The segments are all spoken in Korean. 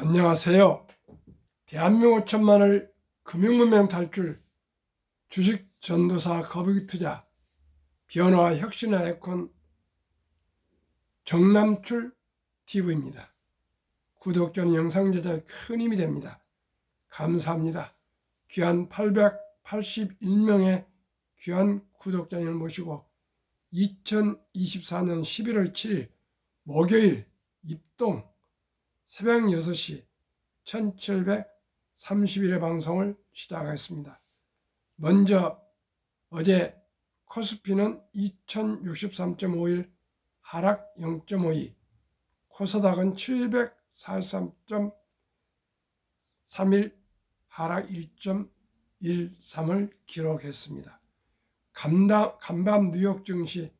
안녕하세요. 대한민국 5천만을 금융문명 탈출, 주식 전도사 거북이 투자, 변화 혁신의 아이콘 정남출 TV입니다. 구독자는 영상 제작에 큰 힘이 됩니다. 감사합니다. 귀한 881명의 귀한 구독자님을 모시고 2024년 11월 7일 목요일 입동 새벽 6시 1731회 방송을 시작하겠습니다. 먼저 어제 코스피는 2063.51 하락 0.52, 코스닥은 743.31 하락 1.13을 기록했습니다. 간밤 뉴욕 증시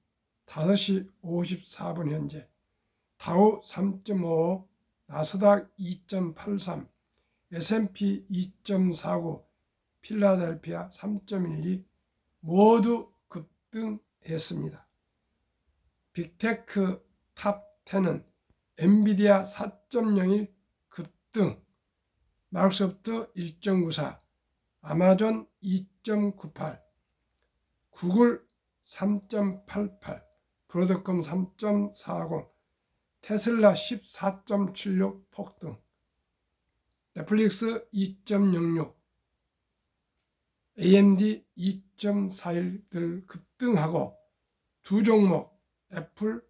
5시 54분 현재 다우 3.55, 나스닥 2.83, S&P 2.49, 필라델피아 3.12 모두 급등했습니다. 빅테크 탑 10은 엔비디아 4.01 급등, 마이크로소프트 1.94, 아마존 2.98, 구글 3.88, 브로드컴 3.40, 테슬라 14.76 폭등, 넷플릭스 2.06, AMD 2.41들 급등하고 두 종목 애플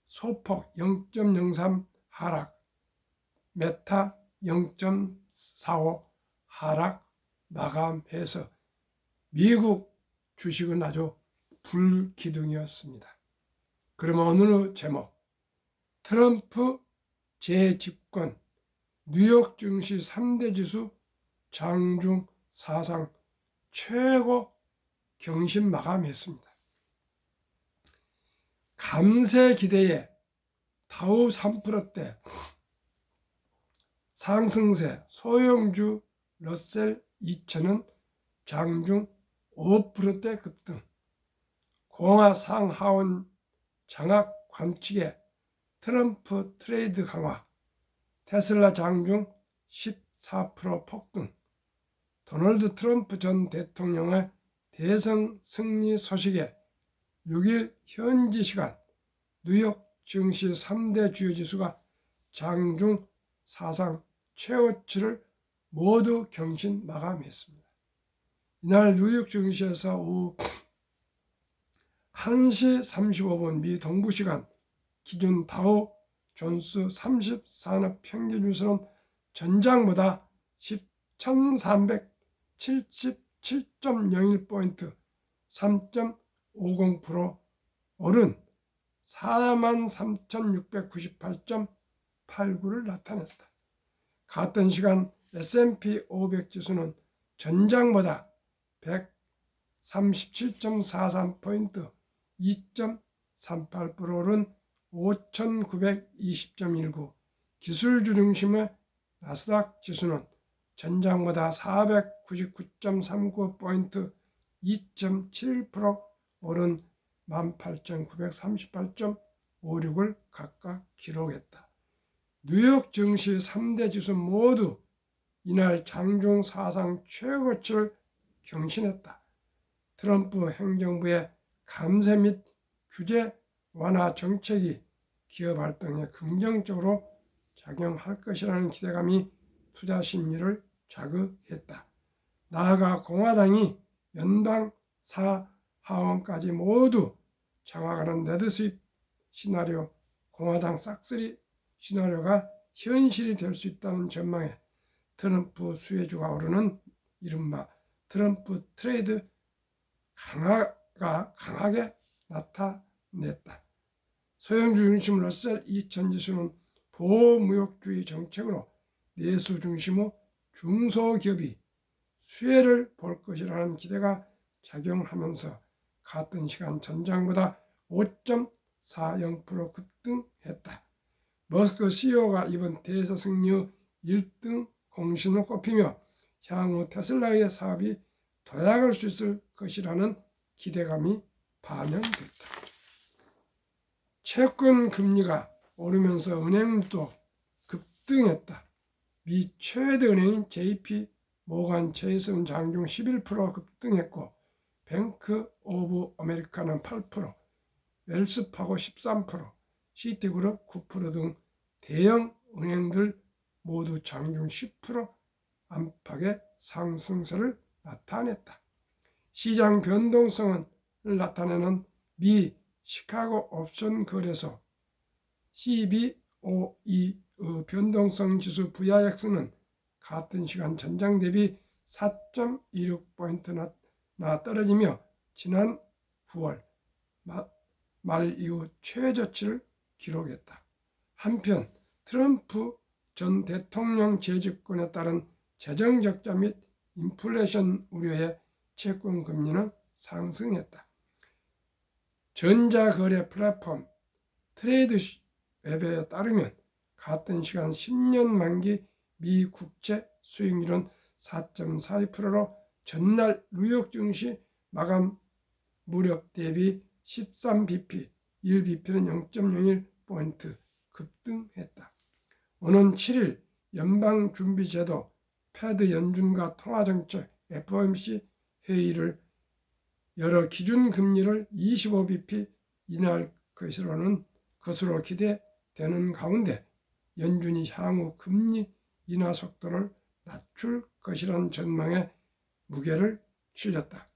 소폭 0.03 하락, 메타 0.45 하락 마감해서 미국 주식은 아주 불기둥이었습니다. 그러면 오늘 제목, 트럼프 재집권, 뉴욕 증시 3대 지수 장중 사상 최고 경신 마감했습니다. 감세 기대에 다우 3%대 상승세 소형주 러셀 2000은 장중 5%대 급등, 공화 상하원 장악 관측에 트럼프 트레이드 강화, 테슬라 장중 14% 폭등, 도널드 트럼프 전 대통령의 대선 승리 소식에 6일 현지 시간 뉴욕 증시 3대 주요 지수가 장중 사상 최고치를 모두 경신 마감했습니다. 이날 뉴욕 증시에서 오후 1시 35분 미 동부시간 기준 다우 존스 30산업 평균 지수는 전장보다 1377.01포인트 3.50% 오른 43,698.89를 나타냈다. 같은 시간 S&P 500 지수는 전장보다 137.43포인트 2.38% 오른 5,920.19, 기술주 중심의 나스닥 지수는 전장보다 499.39포인트 2.7% 오른 18,938.56을 각각 기록했다. 뉴욕 증시 3대 지수 모두 이날 장중 사상 최고치를 경신했다. 트럼프 행정부의 감세 및 규제 완화 정책이 기업 활동에 긍정적으로 작용할 것이라는 기대감이 투자 심리를 자극했다. 나아가 공화당이 연방 하원까지 모두 장악하는 네드 스윕 시나리오, 공화당 싹쓸이 시나리오가 현실이 될 수 있다는 전망에 트럼프 수혜주가 오르는 이른바 트럼프 트레이드 강화가 강하게 나타냈다. 소형주 중심 러셀 2000 지수는 보호무역주의 정책으로 내수 중심의 중소기업이 수혜를 볼 것이라는 기대가 작용하면서 같은 시간 전장보다 5.40% 급등했다. 머스크 CEO가 이번 대선 승리 1등 공신을 꼽히며 향후 테슬라의 사업이 도약할 수 있을 것이라는 기대감이 반영됐다. 채권 금리가 오르면서 은행도 급등했다. 미 최대 은행인 JP 모간 체이스는 장중 11% 급등했고 뱅크 오브 아메리카는 8%, 웰스파고 13%, 시티그룹 9%등 대형 은행들 모두 장중 10% 안팎의 상승세를 나타냈다. 시장 변동성을 나타내는 미 시카고 옵션 거래소 CBOE의 변동성 지수 VIX는 같은 시간 전장 대비 4.26포인트나 떨어지며 지난 9월 말 이후 최저치를 기록했다. 한편 트럼프 전 대통령 재집권에 따른 재정적자 및 인플레이션 우려에 채권 금리는 상승했다. 전자거래 플랫폼 트레이드웹에 따르면 같은 시간 10년 만기 미 국채 수익률은 4.42%로 전날 뉴욕 증시 마감 무렵 대비 13bp, 1bp는 0.01포인트 급등했다. 오는 7일 연방준비제도 패드 연준과 통화정책 FOMC 회의를 열어 기준금리를 25bp 인하할 것으로 기대되는 가운데 연준이 향후 금리 인하 속도를 낮출 것이라는 전망에 무게가 실렸다.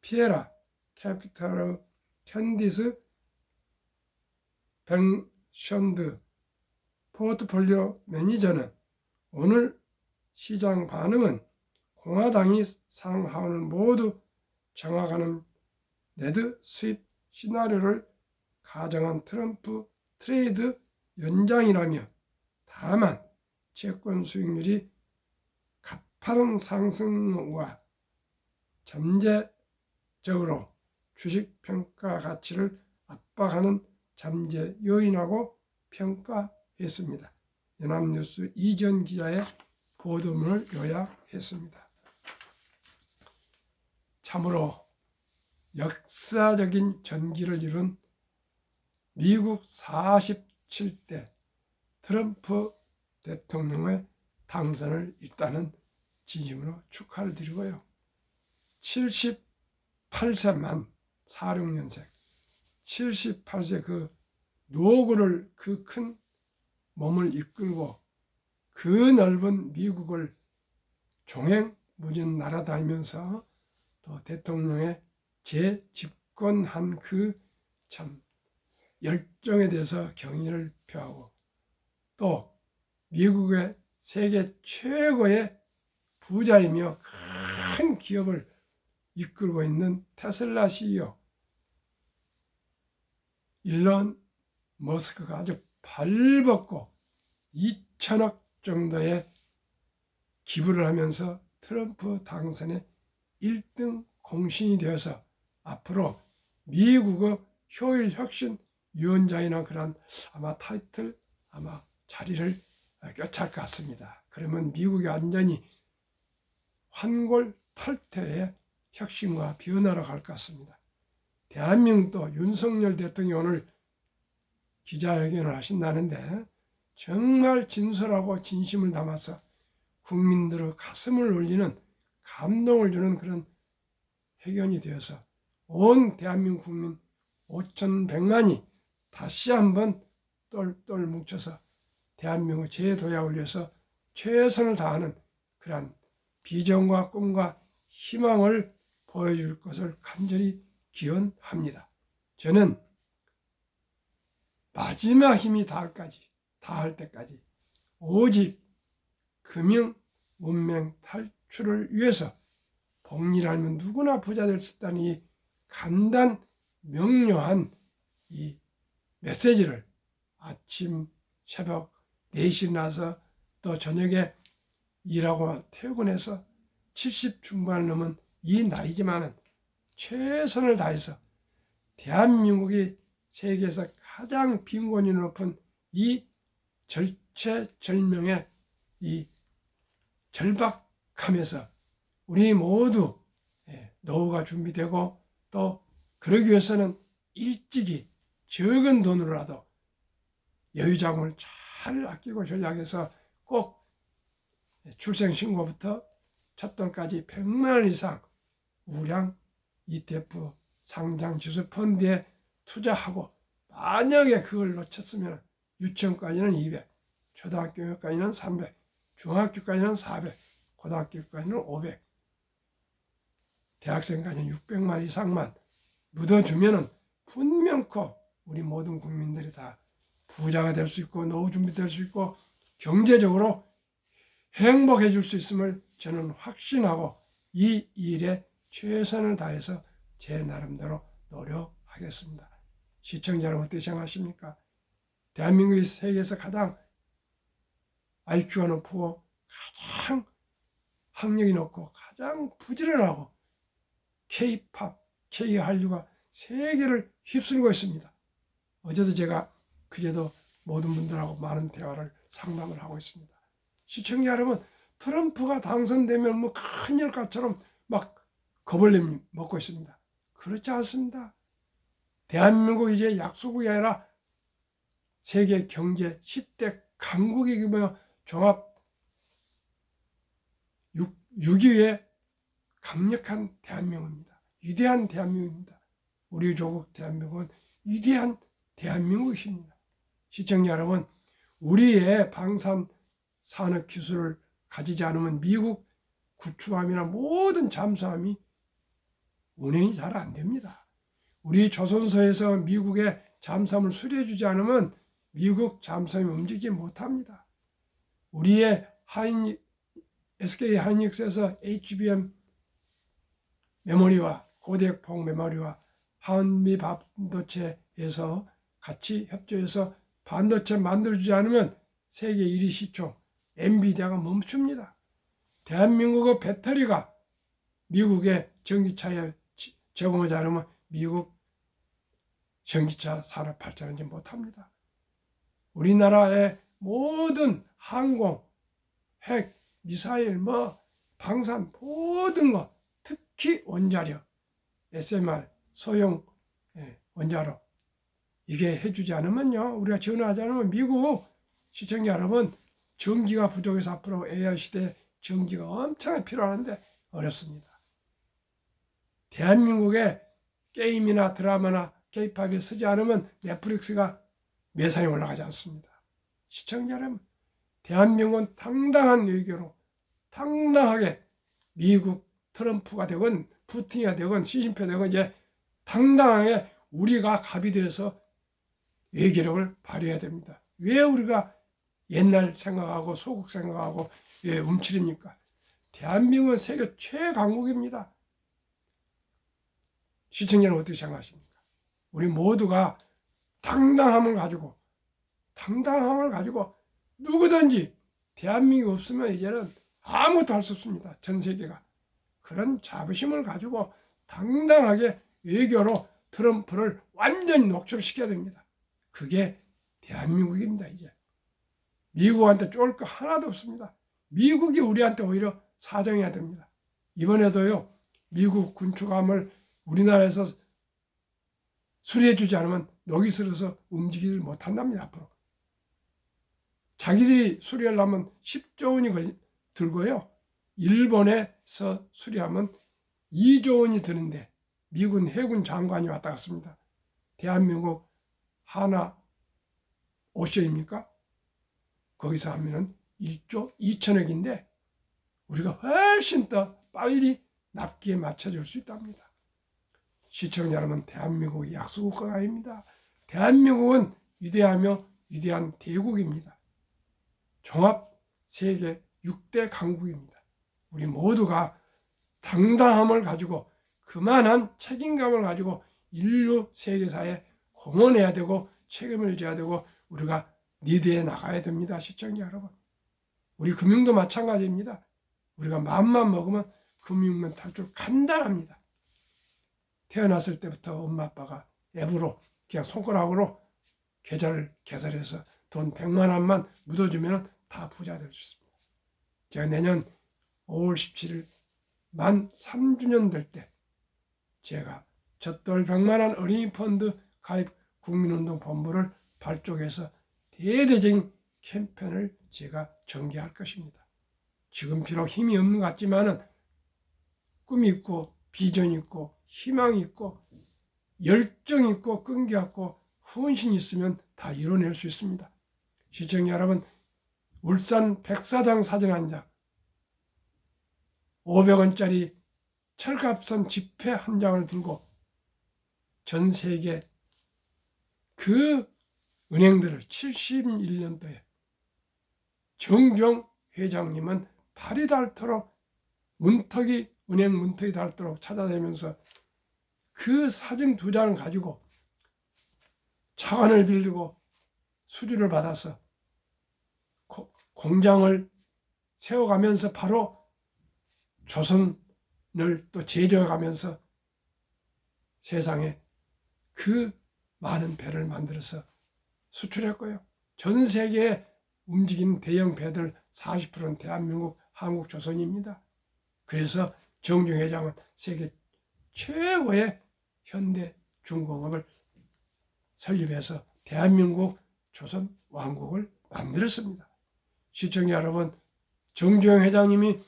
피에라 캐피탈의 캔디스 뱅션드 포트폴리오 매니저는 오늘 시장 반응은 공화당이 상하원을 모두 정하가는 레드 스윕 시나리오를 가정한 트럼프 트레이드 연장이라며 다만 채권 수익률이 가파른 상승과 잠재적으로 주식 평가 가치를 압박하는 잠재 요인하고 평가했습니다. 연합뉴스 이전 기자의 보도문을 요약했습니다. 참으로 역사적인 전기를 이룬 미국 47대 트럼프 대통령의 당선을 일단은 진심으로 축하를 드리고요. 78세만 46년생 78세 그 노고를 그 큰 몸을 이끌고 그 넓은 미국을 종횡무진 날아다니면서 또 대통령의 재집권한 그 참 열정에 대해서 경의를 표하고 또 미국의 세계 최고의 부자이며 큰 기업을 이끌고 있는 테슬라 CEO 일론 머스크가 아주 발벗고 2천억 정도의 기부를 하면서 트럼프 당선의 1등 공신이 되어서 앞으로 미국의 효율 혁신 위원장이나 그런 아마 타이틀 아마 자리를 꿰찰 것 같습니다. 그러면 미국이 완전히 환골탈태의 혁신과 변화로 갈 것 같습니다. 대한민국도 윤석열 대통령이 오늘 기자회견을 하신다는데 정말 진솔하고 진심을 담아서 국민들의 가슴을 울리는 감동을 주는 그런 회견이 되어서 온 대한민국 국민 5,100만이 다시 한번 똘똘 뭉쳐서 대한민국 재도약을 위해서 최선을 다하는 그러한 비전과 꿈과 희망을 보여줄 것을 간절히 기원합니다. 저는 마지막 힘이 다할 때까지 오직 금융 문명 탈출을 위해서 복리라면 누구나 부자 될 수 있다는 이 간단 명료한 이 메시지를 아침 새벽 4시 나서 또 저녁에 일하고 퇴근해서 70 중반을 넘은 이 나이지만은 최선을 다해서 대한민국이 세계에서 가장 빈곤이 높은 이 절체절명의 이 절박함에서 우리 모두 노후가 준비되고 또 그러기 위해서는 일찍이 적은 돈으로라도 여유자금을 잘 아끼고 전략해서 꼭 출생신고부터 첫돈까지 100만 원 이상 우량 ETF 상장지수 펀드에 투자하고, 만약에 그걸 놓쳤으면 유치원까지는 200, 초등학교까지는 300, 중학교까지는 400, 고등학교까지는 500, 대학생까지는 600만 이상만 묻어주면은 분명코 우리 모든 국민들이 다 부자가 될 수 있고 노후 준비될 수 있고 경제적으로 행복해질 수 있음을 저는 확신하고 이 일에 최선을 다해서 제 나름대로 노력하겠습니다. 시청자 여러분 어떻게 생각하십니까? 대한민국이 세계에서 가장 IQ가 높고 가장 학력이 높고 가장 부지런하고 K-팝, K-한류가 세계를 휩쓸고 있습니다. 어제도 제가 그제도 모든 분들하고 많은 대화를 상담을 하고 있습니다. 시청자 여러분, 트럼프가 당선되면 뭐 큰일까처럼 막 겁을 먹고 있습니다. 그렇지 않습니다. 대한민국 이제 약소국이 아니라 세계 경제 10대 강국이며 종합 6위의 강력한 대한민국입니다. 위대한 대한민국입니다. 우리 조국 대한민국은 위대한 대한민국입니다. 시청자 여러분, 우리의 방산 산업 기술을 가지지 않으면 미국 구축함이나 모든 잠수함이 운행이 잘 안 됩니다. 우리 조선소에서 미국의 잠수함을 수리해 주지 않으면 미국 잠수함이 움직이지 못합니다. 우리의 SK 하이닉스에서 HBM 메모리와 고대역폭 메모리와 한미 반도체에서 같이 협조해서 반도체 만들어주지 않으면 세계 1위 시총 엔비디아가 멈춥니다. 대한민국의 배터리가 미국의 전기차에 제공하지 않으면 미국 전기차 산업 발전하지 못합니다. 우리나라의 모든 항공, 핵, 미사일, 방산 모든 것, 특히 원자력, SMR, 소형 원자로 이게 해주지 않으면요, 우리가 전화하지 않으면 미국 시청자 여러분, 전기가 부족해서 앞으로 AI 시대에 전기가 엄청 필요한데 어렵습니다. 대한민국의 게임이나 드라마나 K-팝에 쓰지 않으면 넷플릭스가 매상에 올라가지 않습니다. 시청자 여러분, 대한민국은 당당한 외교로 당당하게 미국 트럼프가 되건 푸틴이 되건 시진핑이 되건 이제 당당하게 우리가 갑이 돼서 외교력을 발휘해야 됩니다. 왜 우리가 옛날 생각하고 소국 생각하고 왜 움츠립니까? 대한민국은 세계 최강국입니다. 시청자는 어떻게 생각하십니까? 우리 모두가 당당함을 가지고 누구든지 대한민국 없으면 이제는 아무것도 할 수 없습니다. 전 세계가. 그런 자부심을 가지고 당당하게 외교로 트럼프를 완전히 녹초시켜야 됩니다. 그게 대한민국입니다. 이제 미국한테 쫄 거 하나도 없습니다. 미국이 우리한테 오히려 사정해야 됩니다. 이번에도요, 미국 군축함을 우리나라에서 수리해주지 않으면 녹이 슬어서 움직이질 못한답니다. 앞으로 자기들이 수리하려면 10조 원이 들고요, 일본에서 수리하면 2조 원이 드는데 미군 해군 장관이 왔다 갔습니다. 대한민국 하나 오션입니까? 거기서 하면은 1조 2천억인데 우리가 훨씬 더 빨리 납기에 맞춰줄 수 있답니다. 시청자 여러분, 대한민국이 약소국가가 아닙니다. 대한민국은 위대하며 위대한 대국입니다. 종합 세계 6대 강국입니다. 우리 모두가 당당함을 가지고 그만한 책임감을 가지고 인류 세계사에 공헌해야 되고 책임을 져야 되고 우리가 리드해 나가야 됩니다. 시청자 여러분, 우리 금융도 마찬가지입니다. 우리가 마음만 먹으면 금융면 탈출 간단합니다. 태어났을 때부터 엄마 아빠가 앱으로 그냥 손가락으로 계좌를 개설해서 돈 100만 원만 묻어주면 다 부자 될 수 있습니다. 제가 내년 5월 17일 만 3주년 될 때 제가 젖돌 100만 원 어린이 펀드 가입 국민운동 본부를 발족해서 대대적인 캠페인을 제가 전개할 것입니다. 지금 비록 힘이 없는 것 같지만은 꿈이 있고 비전이 있고 희망이 있고 열정 있고 끈기 있고 헌신이 있으면 다 이뤄낼 수 있습니다. 시청자 여러분, 울산 백사장 사진 한 장, 500원짜리 철갑선 지폐 한 장을 들고 전 세계 그 은행들을 71년도에 정주영 회장님은 발이 닳도록 은행 문턱이 닳도록 찾아다니면서 그 사진 2장을 가지고 차관을 빌리고 수주를 받아서 공장을 세워가면서 바로 조선을 또 제조해가면서 세상에 그 많은 배를 만들어서 수출했고요. 전 세계에 움직이는 대형 배들 40%는 대한민국, 한국, 조선입니다. 그래서 정주영 회장은 세계 최고의 현대 중공업을 설립해서 대한민국 조선 왕국을 만들었습니다. 시청자 여러분, 정주영 회장님이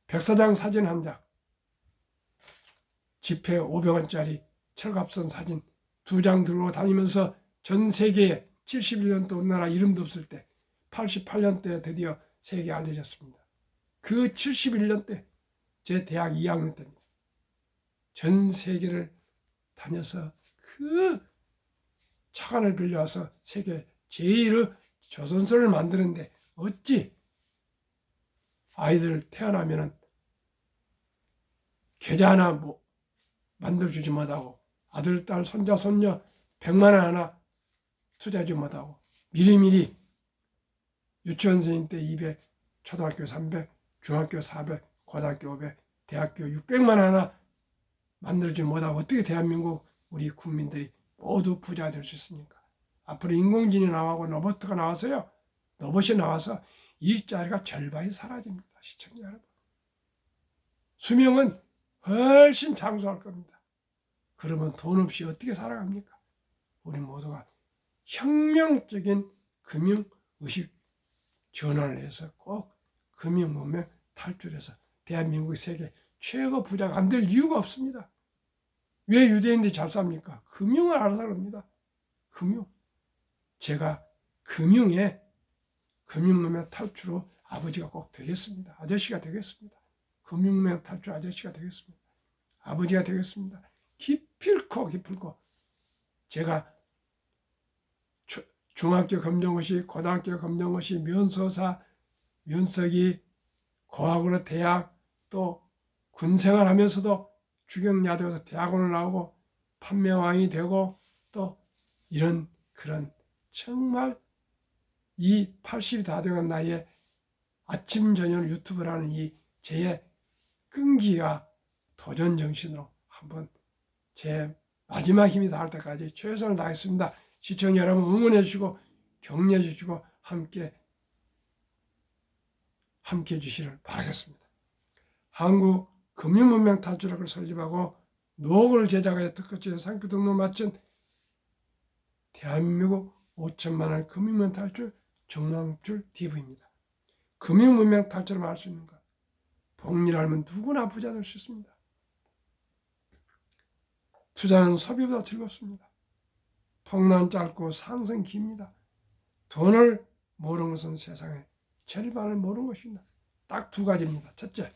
백사장 사진 한 장, 지폐 500원짜리 철갑선 사진 2장 들고 다니면서 전 세계에 71년도 우리나라 이름도 없을 때 88년도에 드디어 세계에 알려졌습니다. 그 71년 때 제 대학 2학년 때입니다. 전 세계를 다녀서 그 차관을 빌려와서 세계 제일의 조선소를 만드는데 어찌 아이들 태어나면은 계좌 하나 만들어주지 못하고 아들, 딸, 손자, 손녀 100만 원 하나 투자하지 못하고 미리미리 유치원생인 때 200, 초등학교 300, 중학교 400, 고등학교 500, 대학교 600만 원 하나 만들어주지 못하고 어떻게 대한민국 우리 국민들이 모두 부자가 될 수 있습니까? 앞으로 인공지능이 나오고 로봇가 나와서요. 로봇이 나와서 일자리가 절반이 사라집니다. 시청자 여러분. 수명은 훨씬 장수할 겁니다. 그러면 돈 없이 어떻게 살아갑니까? 우리 모두가 혁명적인 금융의식 전환을 해서 꼭 금융문명 탈출해서 대한민국 세계 최고 부자가 안 될 이유가 없습니다. 왜 유대인들이 잘 삽니까? 금융을 알아서 그럽니다. 금융. 제가 금융문명 탈출로 아버지가 꼭 되겠습니다. 아저씨가 되겠습니다. 금융문명 탈출 아저씨가 되겠습니다. 아버지가 되겠습니다. 기필코 제가 중학교 검정고시, 고등학교 검정고시, 면소사, 면석이, 고학으로 대학, 또 군생활 하면서도 주경야대에서 대학원을 나오고 판매왕이 되고 또 이런 그런 정말 이 80이 다 되는 나이에 아침 저녁 유튜브를 하는 이 제 끈기와 도전 정신으로 한번 제 마지막 힘이 닿을 때까지 최선을 다하겠습니다. 시청자 여러분 응원해 주시고 격려해 주시고 함께 해 주시를 바라겠습니다. 한국 금융문명 탈출학을 설립하고 노고를 제작하여 특허지에 상표 등록 마친 대한민국 5천만 원 금융문명 탈출 정망줄 TV입니다. 금융문명 탈출을 할 수 있는 것. 복리하면 누구나 부자 될 수 있습니다. 투자는 소비보다 즐겁습니다. 폭락은 짧고 상승 깁니다. 돈을 모르는 것은 세상에 절반을 모르는 것입니다. 딱 2가지입니다. 첫째,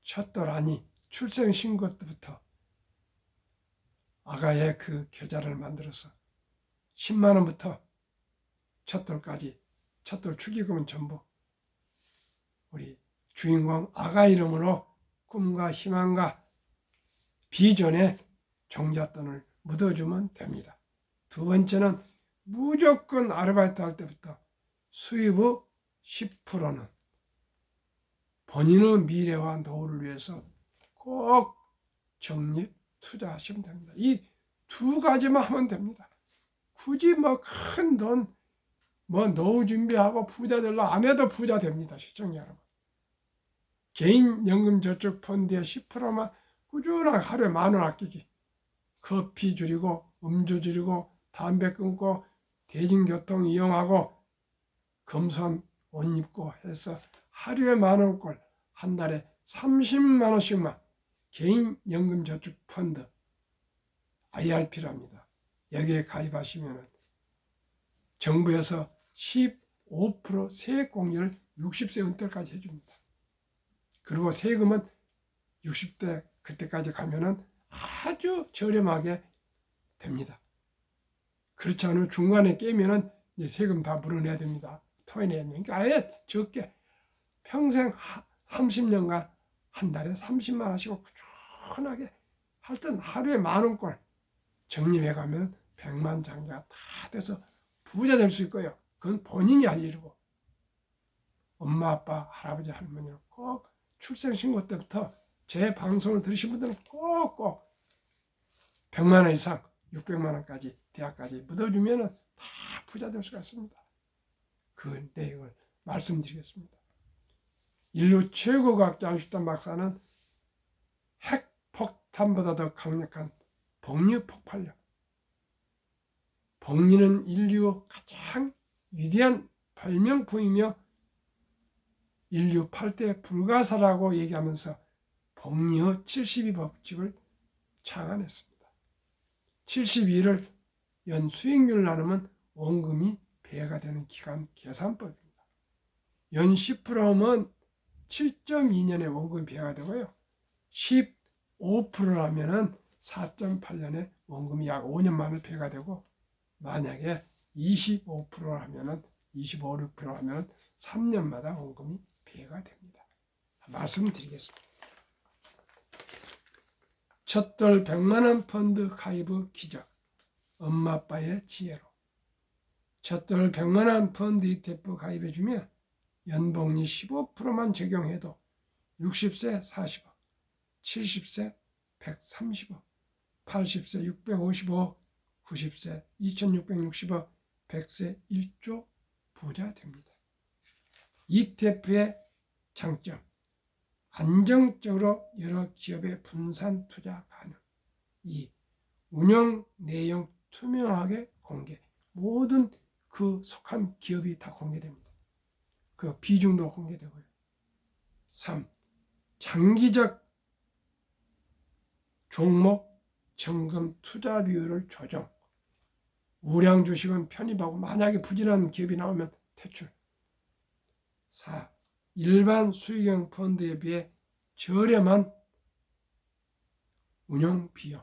첫돌 아니 출생신고 때부터 아가의 그 계좌를 만들어서 10만 원부터 첫돌까지 첫돌 축의금은 전부 우리 주인공 아가 이름으로 꿈과 희망과 비전에 종잣돈을 묻어주면 됩니다. 2번째는 무조건 아르바이트 할 때부터 수입의 10%는 본인의 미래와 노후를 위해서 꼭 적립 투자하시면 됩니다. 이 2가지만 하면 됩니다. 굳이 큰 돈, 노후 준비하고 부자 되려 안 해도 부자 됩니다. 시청자 여러분. 개인연금저축펀드에 10%만 꾸준하게 하루에 10,000원 아끼기. 커피 줄이고 음주 줄이고 담배 끊고 대중교통 이용하고 검소한 옷 입고 해서 하루에 10,000원꼴, 한 달에 30만 원씩만 개인 연금저축 펀드 IRP를 합니다. 여기에 가입하시면 정부에서 15% 세액 공제를 60세 은퇴까지 해줍니다. 그리고 세금은 60대 그때까지 가면은 아주 저렴하게 됩니다. 그렇지 않으면 중간에 깨면은 이제 세금 다 물어내야 됩니다. 토해내야 됩니다. 그러니까 아예 적게 평생 30년간 한 달에 30만 원씩 꾸준하게 하여튼 하루에 10,000원꼴 적립해 가면 100만 장자가 다 돼서 부자 될 수 있고요. 그건 본인이 할 일이고 엄마, 아빠, 할아버지, 할머니는 꼭 출생신고 때부터 제 방송을 들으신 분들은 꼭꼭 100만 원 이상 600만 원까지 대학까지 묻어주면 다 부자 될 수가 있습니다. 그 내용을 말씀드리겠습니다. 인류 최고 과학자 아인슈타인 박사는 핵폭탄보다 더 강력한 복리 폭발력. 복리는 인류 가장 위대한 발명품이며 인류 8대 불가사라고 얘기하면서 복리의 72법칙을 창안했습니다. 72를 연 수익률 나누면 원금이 배가 되는 기간 계산법입니다. 연 10%면 7.2년에 원금이 배가 되고요. 15%라면 4.8년에 원금이 약 5년 만에 배가 되고 만약에 25%라면 25, 6%라면 3년마다 원금이 배가 됩니다. 말씀드리겠습니다. 첫돌 100만 원 펀드 가입의 기적. 엄마 아빠의 지혜로. 첫돌 100만 원 펀드 ETF 가입해주면 연봉리 15%만 적용해도 60세 40억, 70세 130억, 80세 655억, 90세 2660억, 100세 1조 부자 됩니다. ETF의 장점, 안정적으로 여러 기업에 분산 투자 가능. 2. 운영 내용 투명하게 공개. 모든 그 속한 기업이 다 공개됩니다. 그 비중도 공개되고요. 3. 장기적 종목 정금 투자 비율을 조정. 우량 주식은 편입하고 만약에 부진한 기업이 나오면 퇴출. 4. 일반 수익형 펀드에 비해 저렴한 운영 비용.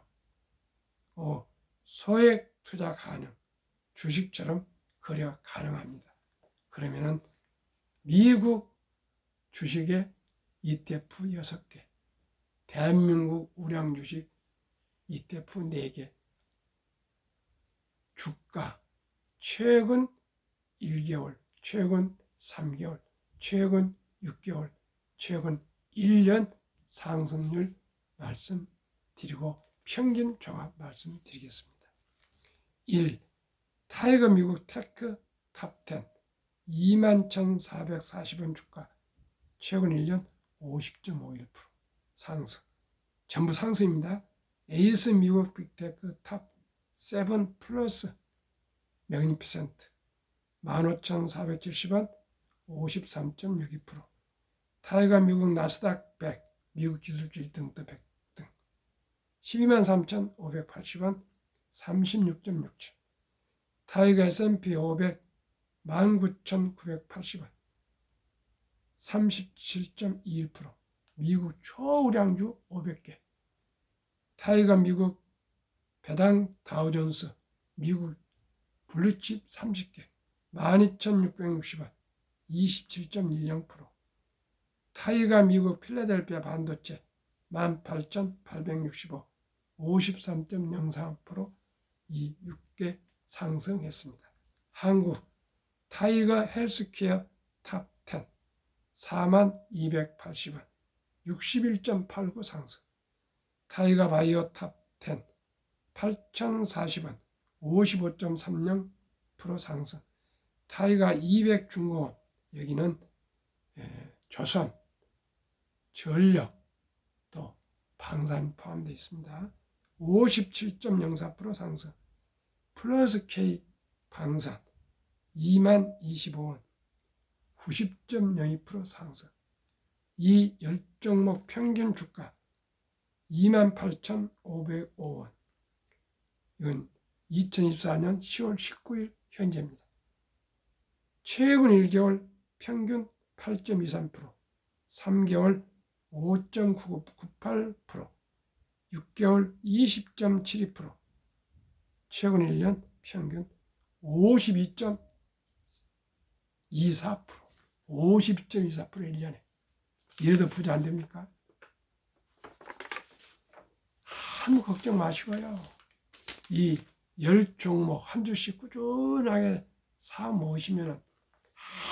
5. 소액 투자 가능. 주식처럼 거래가 가능합니다. 그러면은 미국 주식의 ETF 6개, 대한민국 우량 주식 ETF 4개, 주가 최근 1개월, 최근 3개월, 최근 6개월, 최근 1년 상승률 말씀드리고 평균 종합 말씀드리겠습니다. 1. 타이거 미국 테크 탑10 21,440원 주가 최근 1년 50.51% 상승. 전부 상승입니다. 에이스 미국 빅테크 탑7 플러스 매그니피센트 15,470원 53.62%. 타이거 미국 나스닥 100 미국 기술주 1등부터 100등 123,580원 36.67. 타이거 S&P 500 19,980원 37.21%. 미국 초우량주 500개. 타이거 미국 배당 다우존스 미국 블루칩 30개 12,660원 27.10%. 타이거 미국 필라델피아 반도체 18,865 53.03% 이 6개 상승했습니다. 한국 타이거 헬스케어 탑10 42,280원 61.89 상승. 타이거 바이오 탑10 8,040원 55.30% 상승. 타이거 200 중공업 여기는 조선, 전력, 또 방산 포함되어 있습니다. 57.04% 상승. 플러스 K 방산 20,025원 90.02% 상승. 이 10종목 평균 주가 28,505원. 이건 2024년 10월 19일 현재입니다. 최근 1개월 평균 8.23%, 3개월 5.98%, 6개월 20.72%, 최근 1년 평균 52.24%, 52.24% 1년에. 이래도 부자 안 됩니까? 아무 걱정 마시고요. 이 10종목 한 주씩 꾸준하게 사 모으시면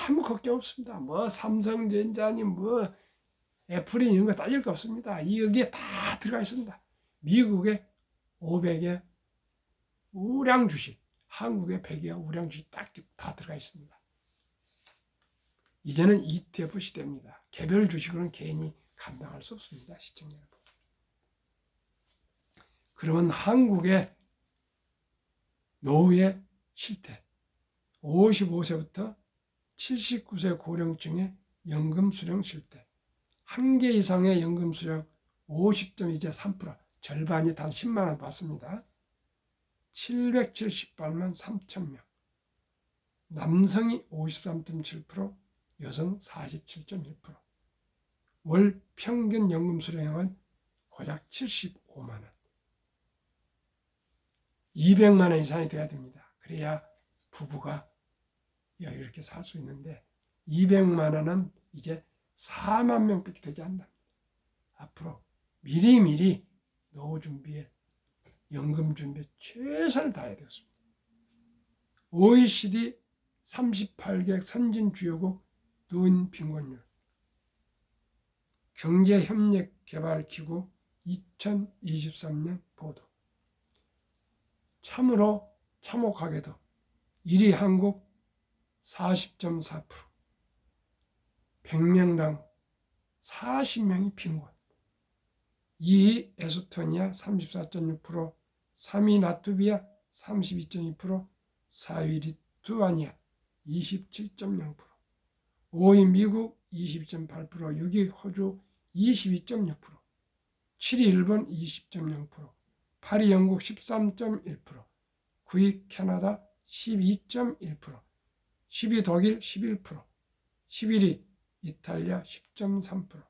아무 걱정 없습니다. 뭐 삼성전자니 뭐 애플이 이런 거 따질 거 없습니다. 여기에 다 들어가 있습니다. 미국의 500의 우량 주식, 한국의 100의 우량 주식 딱 다 들어가 있습니다. 이제는 ETF 시대입니다. 개별 주식으로는 개인이 감당할 수 없습니다. 시청자 여러분. 그러면 한국의 노후의 실태, 55세부터 79세 고령층의 연금 수령 실태, 한 개 이상의 연금 수령 50.3%, 절반이 단 10만 원 받습니다. 778만 3천 명. 남성이 53.7%, 여성 47.1%. 월 평균 연금 수령액은 고작 75만 원. 200만 원 이상이 돼야 됩니다. 그래야 부부가 이렇게 살 수 있는데 200만 원은 이제 4만 명밖에 되지 않는다. 앞으로 미리미리 노후 준비에 연금 준비에 최선을 다해야 되겠습니다. OECD 38개 선진 주요국 노인 빈곤율 경제협력개발기구 2023년 보도. 참으로 참혹하게도 1위 한국 40.4%, 100명당 40명이 빈곤. 2위 에스토니아 34.6%, 3위 라트비아 32.2%, 4위 리투아니아 27.0%, 5위 미국 22.8%, 6위 호주 22.6%, 7위 일본 20.0%, 8위 영국 13.1%, 9위 캐나다 12.1%, 10위 독일 11%, 11위 이탈리아 10.3%,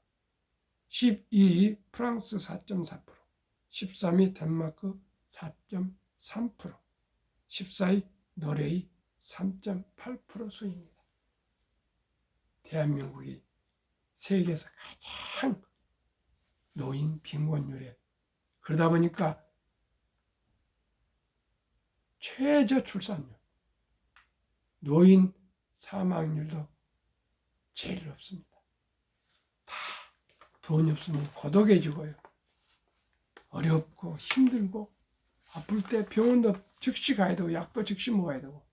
12위 프랑스 4.4%, 13위 덴마크 4.3%, 14위 노르웨이 3.8% 수입니다. 대한민국이 세계에서 가장 노인 빈곤율에, 그러다 보니까 최저 출산율, 노인 사망률도 제일 높습니다. 다 돈이 없으면 고독해지고요. 어렵고 힘들고 아플 때 병원도 즉시 가야 되고 약도 즉시 먹어야 되고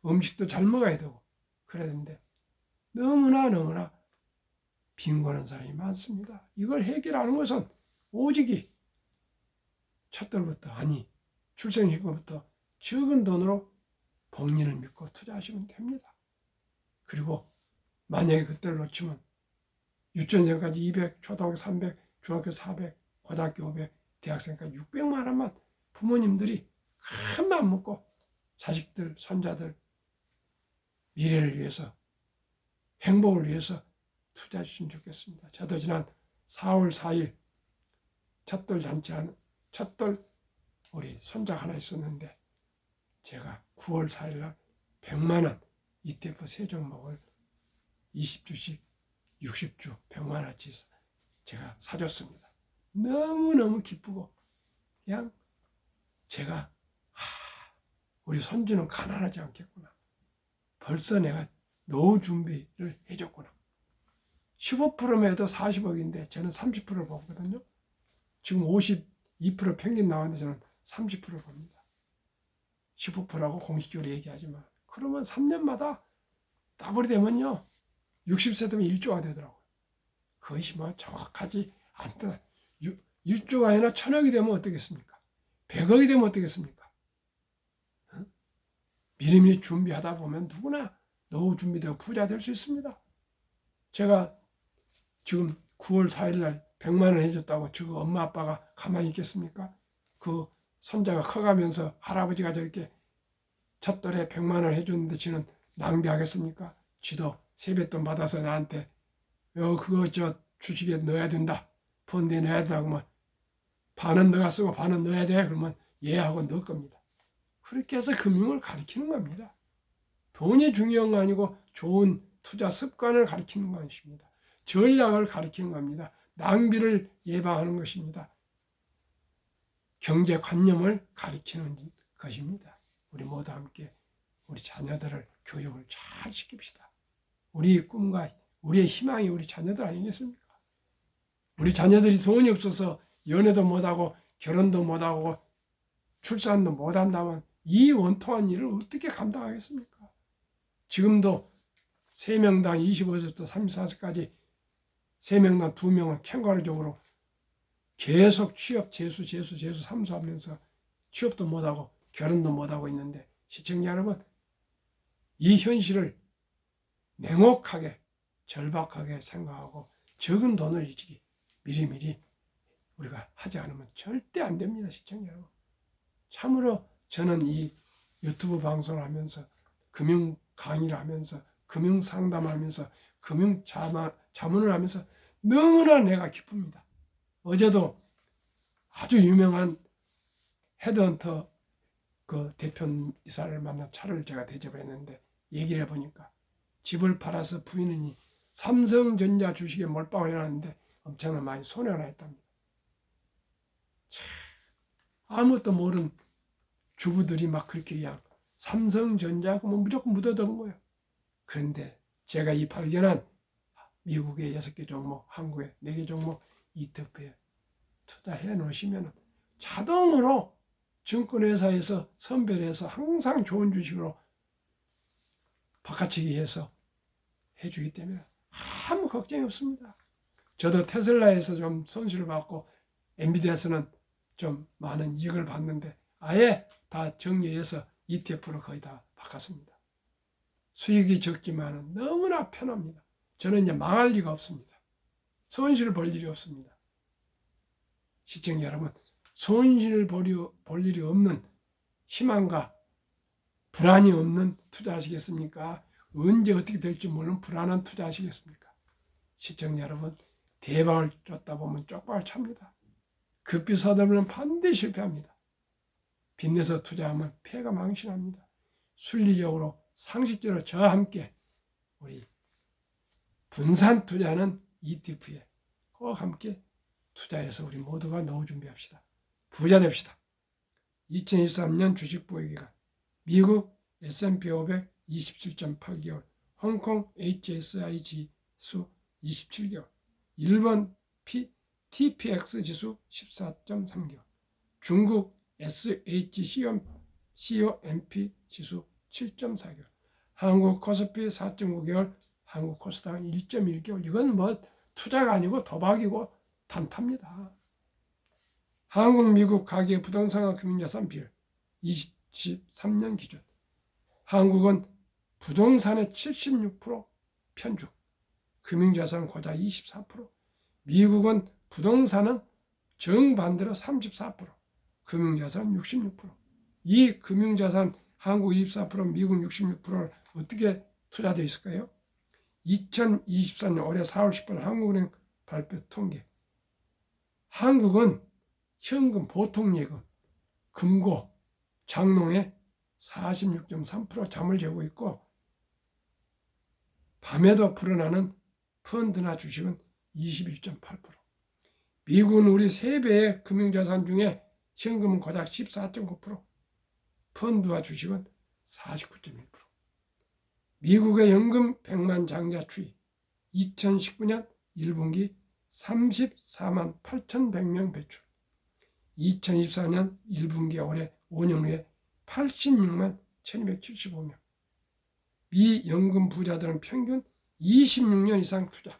음식도 잘 먹어야 되고 그래야 되는데 너무나 빈곤한 사람이 많습니다. 이걸 해결하는 것은 오직이 첫돌부터 출생신고부터 적은 돈으로 복리를 믿고 투자하시면 됩니다. 그리고 만약에 그때를 놓치면 유치원생까지 200, 초등학교 300, 중학교 400, 고등학교 500, 대학생까지 600만 원만 부모님들이 큰 마음 먹고 자식들, 손자들 미래를 위해서, 행복을 위해서 투자해 주시면 좋겠습니다. 저도 지난 4월 4일 첫돌 우리 손자 하나 있었는데 제가 9월 4일 날 100만 원 ETF 3종목을 20주씩 60주 100만 원어치 제가 사줬습니다. 너무너무 기쁘고 그냥 제가 우리 손주는 가난하지 않겠구나. 벌써 내가 노후 준비를 해줬구나. 15%면 해도 40억인데 저는 30%를 보거든요. 지금 52% 평균 나왔는데 저는 30%를 봅니다. 15%라고 공식적으로 얘기하지만 그러면 3년마다 따블이 되면요 60세 되면 1조가 되더라고요. 그것이 뭐 정확하지 않더라. 1조가 아니라 1000억이 되면 어떻겠습니까? 100억이 되면 어떻겠습니까? 미리미리 준비하다 보면 누구나 노후 준비되고 부자 될 수 있습니다. 제가 지금 9월 4일 날 100만 원 해줬다고 저 엄마 아빠가 가만히 있겠습니까? 그 손자가 커가면서 할아버지가 저렇게 첫돌에 100만 원 해줬는데 지는 낭비하겠습니까? 지도 세뱃돈 받아서 나한테 그거 저 주식에 넣어야 된다. 펀드에 넣어야 된다. 그러면 반은 너가 쓰고 반은 넣어야 돼. 그러면 예 하고 넣을 겁니다. 그렇게 해서 금융을 가리키는 겁니다. 돈이 중요한 거 아니고 좋은 투자 습관을 가리키는 것입니다. 전략을 가리키는 겁니다. 낭비를 예방하는 것입니다. 경제관념을 가리키는 것입니다. 우리 모두 함께 우리 자녀들을 교육을 잘 시킵시다. 우리의 꿈과 우리의 희망이 우리 자녀들 아니겠습니까? 우리 자녀들이 돈이 없어서 연애도 못하고 결혼도 못하고 출산도 못한다면 이 원통한 일을 어떻게 감당하겠습니까? 지금도 3명당 25세부터 34세까지 3명당 2명은 캥거루적으로 계속 취업 재수 삼수하면서 취업도 못하고 결혼도 못하고 있는데 시청자 여러분, 이 현실을 냉혹하게 절박하게 생각하고 적은 돈을 이지기 미리미리 우리가 하지 않으면 절대 안 됩니다. 시청자 여러분, 참으로 저는 이 유튜브 방송을 하면서 금융 강의를 하면서 금융 상담하면서 금융 자문을 하면서 너무나 내가 기쁩니다. 어제도 아주 유명한 헤드헌터 그 대표이사를 만나 차를 제가 대접을 했는데 얘기를 해보니까 집을 팔아서 부인이 삼성전자 주식에 몰빵을 해놨는데 엄청나게 많이 손해가 났답니다. 참, 아무것도 모르는 주부들이 막 그렇게 그냥 삼성전자 그러면 무조건 묻어두는 거예요. 그런데 제가 이 발견한 미국의 6개 종목, 한국의 4개 종목 ETF에 투자해 놓으시면 자동으로 증권회사에서 선별해서 항상 좋은 주식으로 바꿔치기 해서 해주기 때문에 아무 걱정이 없습니다. 저도 테슬라에서 좀 손실을 받고 엔비디아에서는 좀 많은 이익을 받는데 아예 다 정리해서 ETF로 거의 다 바꿨습니다. 수익이 적지만 너무나 편합니다. 저는 이제 망할 리가 없습니다. 손실을 볼 일이 없습니다. 시청자 여러분, 손실을 볼 일이 없는 희망과 불안이 없는 투자하시겠습니까? 언제 어떻게 될지 모르는 불안한 투자하시겠습니까? 시청자 여러분, 대박을 쫓다 보면 쪽박을 찹니다. 급비 서둘면 반드시 실패합니다. 빚내서 투자하면 폐가 망신합니다. 순리적으로 상식적으로 저와 함께 우리 분산 투자하는 ETF에 꼭 함께 투자해서 우리 모두가 노후 준비합시다. 부자 됩시다. 2023년 주식 보유기간 미국 S&P 500 27.8개월, 홍콩 HSI 지수 27개월, 일본 TPX 지수 14.3개월, 중국 SHCOMP 지수 7.4개월, 한국 코스피 4.9개월, 한국 코스닥 1.1개월. 이건 뭐 투자가 아니고 도박이고 단타입니다. 한국, 미국 가계 부동산과 금융자산 비율 23년 기준. 한국은 부동산의 76% 편중, 금융자산 고작 24%, 미국은 부동산은 정반대로 34%, 금융자산 66%. 이 금융자산 한국 24%, 미국 66%를 어떻게 투자되어 있을까요? 2024년 올해 4월 10일 한국은행 발표 통계. 한국은 현금 보통예금, 금고, 장롱에 46.3% 잠을 재고 있고 밤에도 불어나는 펀드나 주식은 21.8%. 미국은 우리 3배의 금융자산 중에 현금은 고작 14.9%, 펀드와 주식은 49.1%. 미국의 연금 100만 장자 추이 2019년 1분기 34만 8,100명 배출, 2024년 1분기 올해 5년 후에 86만 1275명. 미연금 부자들은 평균 26년 이상 투자.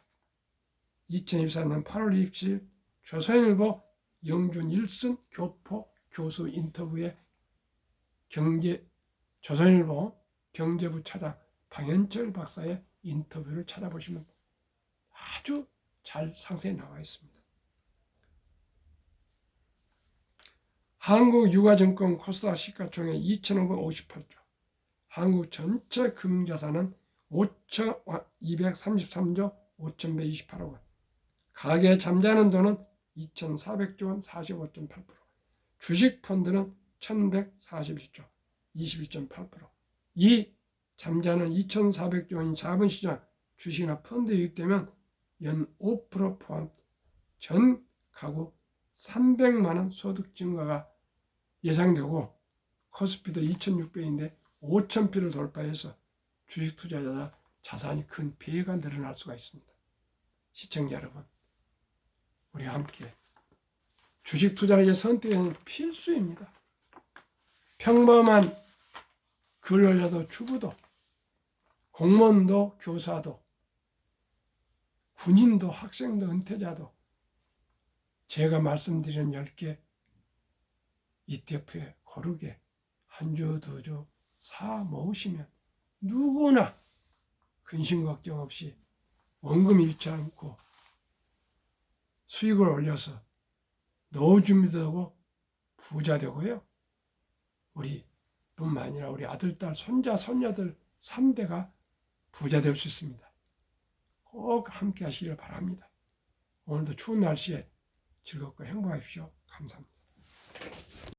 2024년 8월 27일 조선일보 영준 일선 교포 교수 인터뷰에 조선일보 경제부 차장 방현철 박사의 인터뷰를 찾아보시면 아주 잘 상세히 나와 있습니다. 한국유가증권 코스닥 시가총액 2,558조, 한국 전체 금융자산은 5,233조 5,128억 원, 가계 잠자는 돈은 2,400조 원 45.8%, 주식펀드는 1,141조 22.8%. 이 잠자는 2,400조 원인 자본시장 주식이나 펀드에 유입되면 연 5% 포함 전 가구 300만 원 소득 증가가 예상되고, 코스피도 2,600인데 5,000피를 돌파해서 주식 투자자 자산이 큰 배가 늘어날 수가 있습니다. 시청자 여러분, 우리 함께 주식 투자의 선택은 필수입니다. 평범한 근로자도 주부도 공무원도 교사도 군인도 학생도 은퇴자도 제가 말씀드린 10개 ETF에 고르게 한 주, 두 주 사 모으시면 누구나 근심 걱정 없이 원금 잃지 않고 수익을 올려서 노후 준비도 하고 부자 되고요. 우리 뿐만 아니라 우리 아들, 딸, 손자, 손녀들 3대가 부자 될 수 있습니다. 꼭 함께 하시길 바랍니다. 오늘도 추운 날씨에 즐겁고 행복하십시오. 감사합니다.